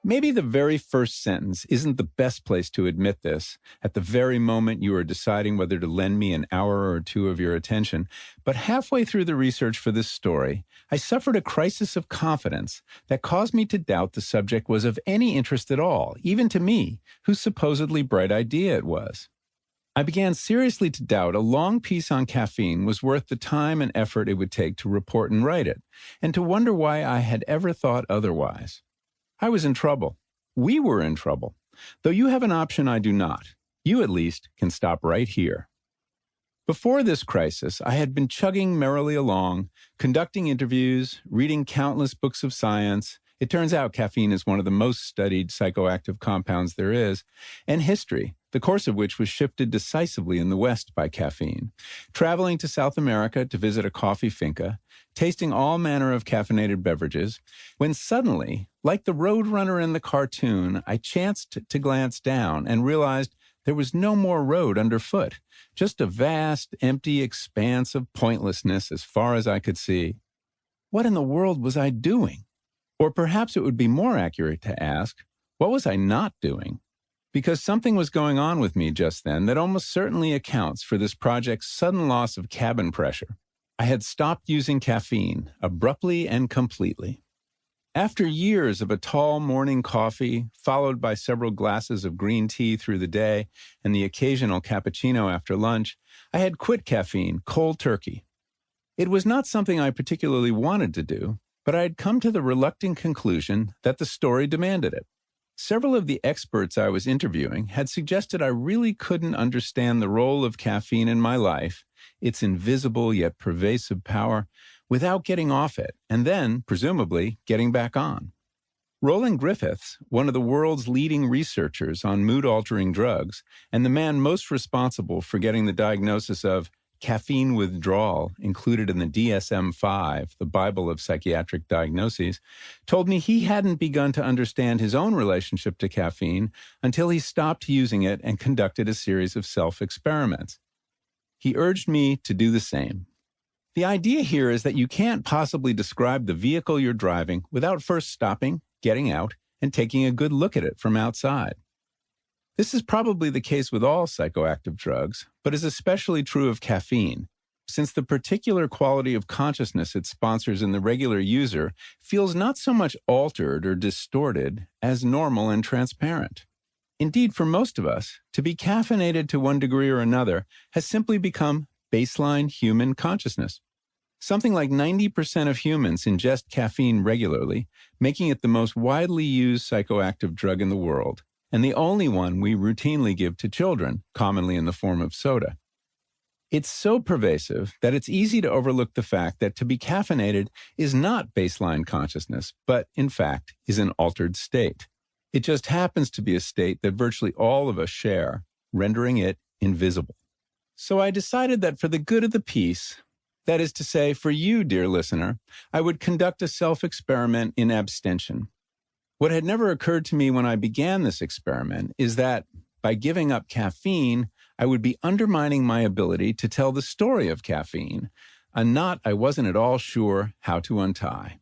Maybe the very first sentence isn't the best place to admit this, at the very moment you are deciding whether to lend me an hour or two of your attention, but halfway through the research for this story, I suffered a crisis of confidence that caused me to doubt the subject was of any interest at all, even to me, whose supposedly bright idea it was. I began seriously to doubt a long piece on caffeine was worth the time and effort it would take to report and write it, and to wonder why I had ever thought otherwise. I was in trouble. We were in trouble. Though you have an option I do not. You, at least, can stop right here. Before this crisis, I had been chugging merrily along, conducting interviews, reading countless books of science. It turns out caffeine is one of the most studied psychoactive compounds there is, and history, the course of which was shifted decisively in the West by caffeine, traveling to South America to visit a coffee finca, tasting all manner of caffeinated beverages, when suddenly, like the roadrunner in the cartoon, I chanced to glance down and realized there was no more road underfoot, just a vast, empty expanse of pointlessness as far as I could see. What in the world was I doing? Or perhaps it would be more accurate to ask, what was I not doing? Because something was going on with me just then that almost certainly accounts for this project's sudden loss of cabin pressure. I had stopped using caffeine, abruptly and completely. After years of a tall morning coffee, followed by several glasses of green tea through the day and the occasional cappuccino after lunch, I had quit caffeine cold turkey. It was not something I particularly wanted to do, but I had come to the reluctant conclusion that the story demanded it. Several of the experts I was interviewing had suggested I really couldn't understand the role of caffeine in my life, its invisible yet pervasive power, without getting off it, and then, presumably, getting back on. Roland Griffiths, one of the world's leading researchers on mood-altering drugs, and the man most responsible for getting the diagnosis of caffeine withdrawal included in the DSM-5, the Bible of psychiatric diagnoses, told me he hadn't begun to understand his own relationship to caffeine until he stopped using it and conducted a series of self-experiments. He urged me to do the same. The idea here is that you can't possibly describe the vehicle you're driving without first stopping, getting out, and taking a good look at it from outside. This is probably the case with all psychoactive drugs, but is especially true of caffeine, since the particular quality of consciousness it sponsors in the regular user feels not so much altered or distorted as normal and transparent. Indeed, for most of us, to be caffeinated to one degree or another has simply become baseline human consciousness. Something like 90% of humans ingest caffeine regularly, making it the most widely used psychoactive drug in the world, and the only one we routinely give to children, commonly in the form of soda. It's so pervasive that it's easy to overlook the fact that to be caffeinated is not baseline consciousness, but, in fact, is an altered state. It just happens to be a state that virtually all of us share, rendering it invisible. So I decided that for the good of the piece, that is to say, for you, dear listener, I would conduct a self-experiment in abstention. What had never occurred to me when I began this experiment is that, by giving up caffeine, I would be undermining my ability to tell the story of caffeine, a knot I wasn't at all sure how to untie.